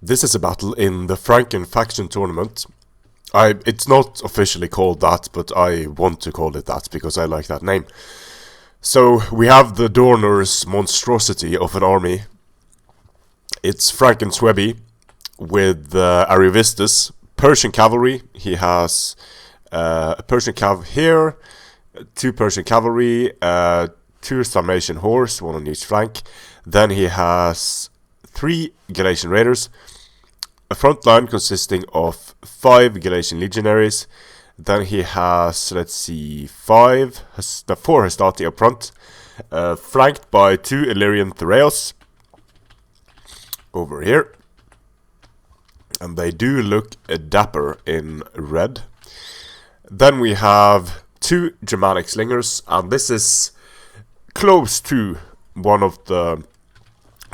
This is a battle in the Frankenfaction tournament. It's not officially called that, but I want to call it that because I like that name. So we have the Dorner's monstrosity of an army. It's Frankensuebi with Arivistus, Persian cavalry. He has a Persian cav here, 2 Persian cavalry, 2 Sarmatian horse, 1 on each flank. Then he has 3 Galatian raiders, a front line consisting of 5 Galatian legionaries. Then he has, let's see, 4 Hastati up front, flanked by 2 Illyrian Thureos over here. And they do look dapper in red. Then we have 2 Germanic slingers, and this is close to one of the...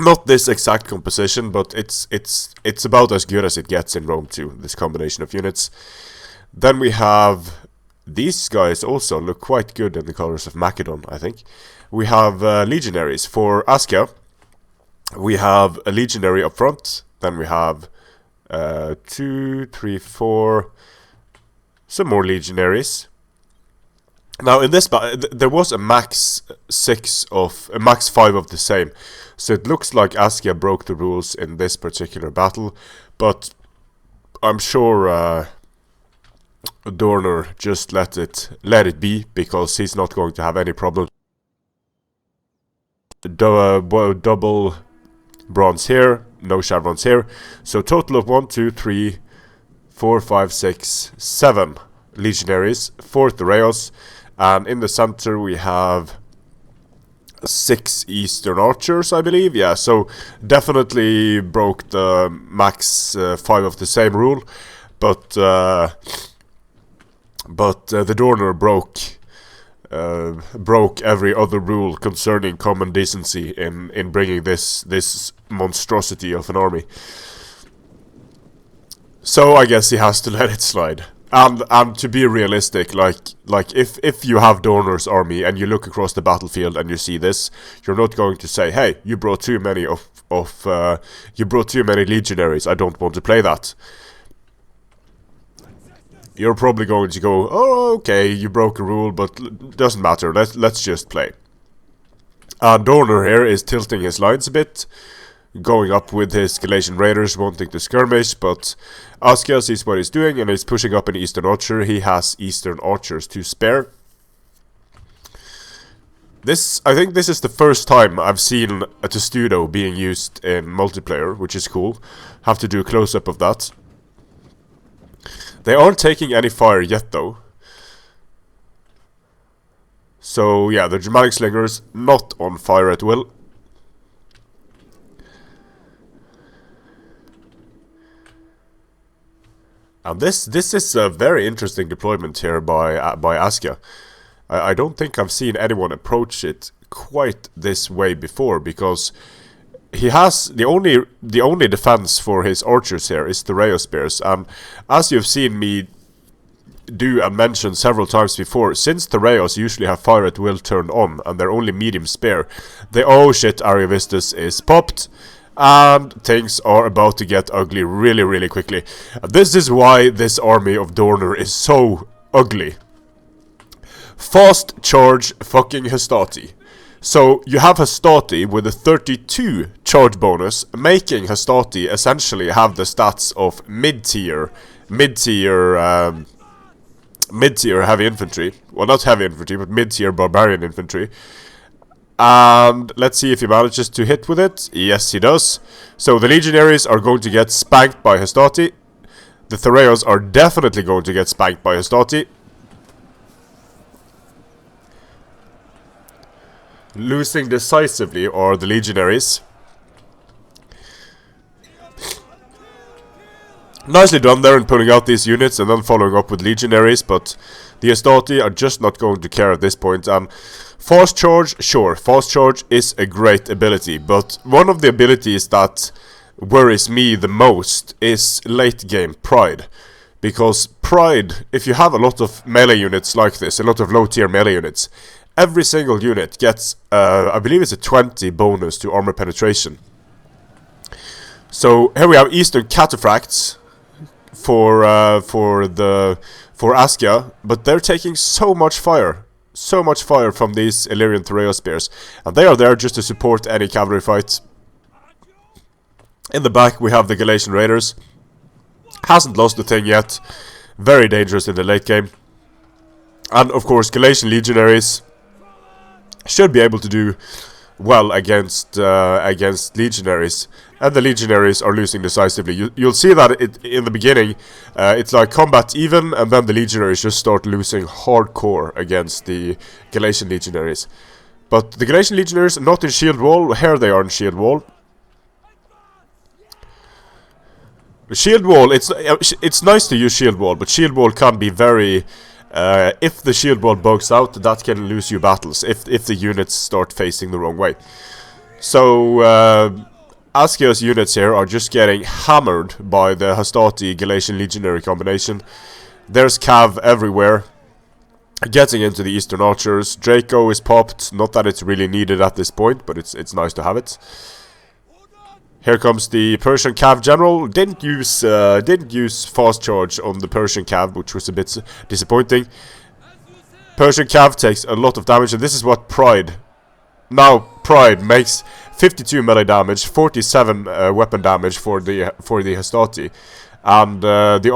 Not this exact composition, but it's about as good as it gets in Rome 2, this combination of units. Then we have... These guys also look quite good in the colors of Macedon, I think. We have legionaries. For Askia, we have a legionary up front. Then we have 2, 3, 4... some more legionaries. Now in this there was a max 5 of the same, so it looks like Askia broke the rules in this particular battle, but I'm sure Dorner just let it be, because he's not going to have any problems. Double bronze here, no chevrons here, so total of 1, 2, 3, 4, 5, 6, 7 legionaries, 4 Thureos. And in the center we have 6 Eastern Archers, I believe. Yeah, so definitely broke the max 5 of the same rule. But the Dorner broke every other rule concerning common decency in bringing this monstrosity of an army. So I guess he has to let it slide. And to be realistic, like if you have Dorner's army and you look across the battlefield and you see this, you're not going to say, "Hey, you brought too many you brought too many legionaries. I don't want to play that." You're probably going to go, "Oh, okay, you broke a rule, but doesn't matter. Let's just play." Dorner here is tilting his lines a bit, going up with his Galatian raiders, wanting to skirmish, but Askia sees what he's doing and is pushing up an Eastern Archer. He has Eastern Archers to spare. I think this is the first time I've seen a Testudo being used in multiplayer, which is cool. Have to do a close-up of that. They aren't taking any fire yet, though. So yeah, the Germanic slingers not on fire at will. And this is a very interesting deployment here by Askia. I don't think I've seen anyone approach it quite this way before, because he has the only defense for his archers here is the Thureos spears, and as you've seen me do and mention several times before, since the Thureos usually have fire at will turned on and they're only medium spear, the oh shit Arivistus is popped. And things are about to get ugly really, really quickly. This is why this army of Dorner is so ugly. Fast charge fucking Hastati. So you have Hastati with a 32 charge bonus, making Hastati essentially have the stats of mid-tier heavy infantry. Well, not heavy infantry, but mid-tier barbarian infantry. And let's see if he manages to hit with it. Yes, he does. So the legionaries are going to get spanked by Hastati. The Thureos are definitely going to get spanked by Hastati. Losing decisively are the legionaries. Nicely done there in pulling out these units and then following up with legionaries, but the Hastati are just not going to care at this point. Fast charge, sure, fast charge is a great ability, but one of the abilities that worries me the most is late game Pride. Because Pride, if you have a lot of melee units like this, a lot of low tier melee units, every single unit gets, I believe it's a 20 bonus to armor penetration. So here we have Eastern Cataphracts for Askia, but they're taking so much fire from these Illyrian Thoreo spears, and they are there just to support any cavalry fight. In the back we have the Galatian Raiders. Hasn't lost the thing yet. Very dangerous in the late game. And of course Galatian Legionaries should be able to do well against Legionaries. And the Legionaries are losing decisively. You'll see that in the beginning, it's like combat even, and then the Legionaries just start losing hardcore against the Galatian Legionaries. But the Galatian Legionaries are not in shield wall. Here they are in shield wall. Shield wall, it's nice to use shield wall, but shield wall can be very... if the shield wall bugs out, that can lose you battles, if the units start facing the wrong way. So, Askia's units here are just getting hammered by the Hastati Galatian Legionary combination. There's Cav everywhere, getting into the Eastern Archers. Draco is popped, not that it's really needed at this point, but it's nice to have it. Here comes the Persian Cav General. Didn't use fast charge on the Persian Cav, which was a bit disappointing. Persian Cav takes a lot of damage, and this is what Pride. Now Pride makes 52 melee damage, 47 weapon damage for the Hastati, and the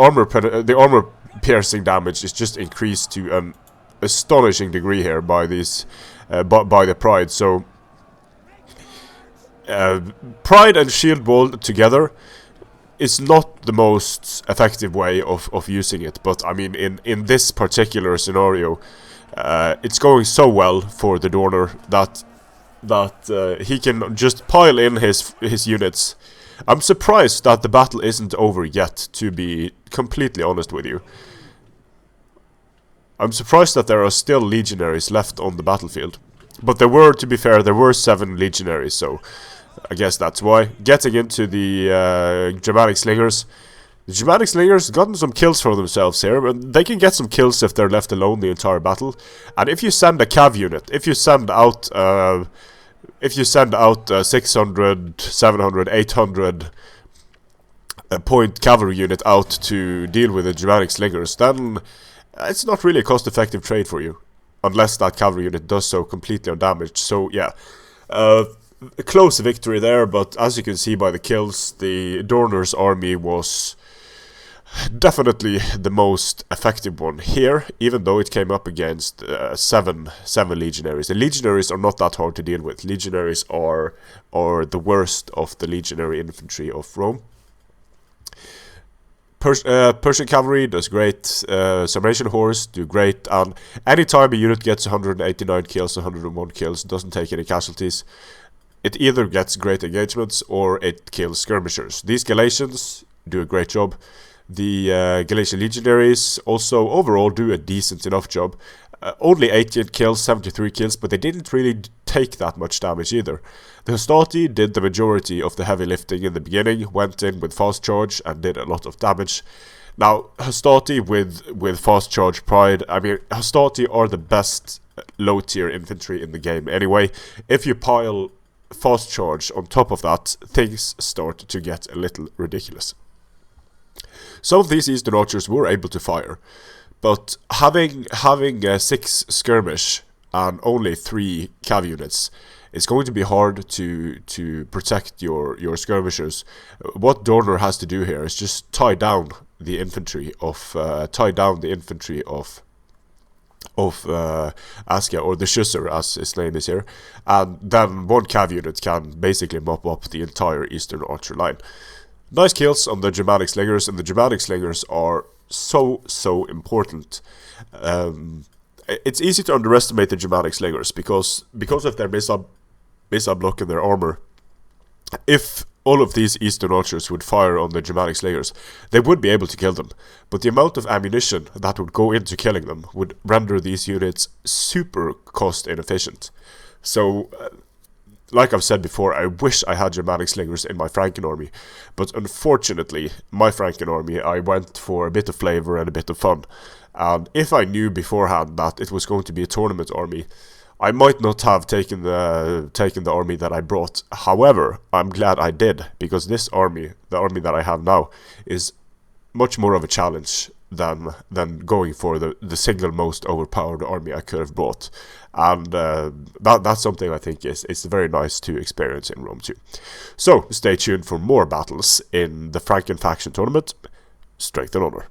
armor piercing damage is just increased to an astonishing degree here by these by the Pride. So. Pride and shield wall together is not the most effective way of using it, but I mean in this particular scenario, it's going so well for the Dorner that he can just pile in his units. I'm surprised that the battle isn't over yet, to be completely honest with you. I'm surprised that there are still legionaries left on the battlefield. But there were, to be fair, there were 7 legionaries, so I guess that's why. Getting into the Germanic Slingers. The Germanic Slingers gotten some kills for themselves here, but they can get some kills if they're left alone the entire battle. And if you send a cav unit, if you send out 600, 700, 800 point cavalry unit out to deal with the Germanic Slingers, then it's not really a cost-effective trade for you. Unless that cavalry unit does so completely undamaged. So yeah, a close victory there, but as you can see by the kills, the Dorner's army was definitely the most effective one here, even though it came up against 7 legionaries. The legionaries are not that hard to deal with. Legionaries are the worst of the legionary infantry of Rome. Persian cavalry does great, Sarmatian horse do great, and anytime a unit gets 189 kills, 101 kills, doesn't take any casualties, it either gets great engagements or it kills skirmishers. These Galatians do a great job. The Galatian legionaries also overall do a decent enough job. Only 18 kills, 73 kills, but they didn't really take that much damage either. The Hastati did the majority of the heavy lifting in the beginning, went in with fast charge and did a lot of damage. Now, Hastati with fast charge Pride, I mean, Hastati are the best low tier infantry in the game anyway. If you pile fast charge on top of that, things start to get a little ridiculous. Some of these Eastern Archers were able to fire, but having 6 skirmish and only 3 cav units, it's going to be hard to protect your skirmishers. What Dorner has to do here is just tie down the infantry of Askia, or the Schusser as his name is here, and then 1 cav unit can basically mop up the entire Eastern Archer line. Nice kills on the Germanic Slingers, and the Germanic Slingers are so important. It's easy to underestimate the Germanic Slingers because of their missile block and their armor. If all of these Eastern Archers would fire on the Germanic Slingers, they would be able to kill them, but the amount of ammunition that would go into killing them would render these units super cost inefficient. So, like I've said before, I wish I had Germanic Slingers in my Franken army, but unfortunately, my Franken army, I went for a bit of flavor and a bit of fun. And if I knew beforehand that it was going to be a tournament army, I might not have taken the army that I brought. However, I'm glad I did, because this army, the army that I have now, is much more of a challenge than going for the single most overpowered army I could have brought. And that's something I think is very nice to experience in Rome too. So stay tuned for more battles in the Frankenfaction tournament. Strength and honor.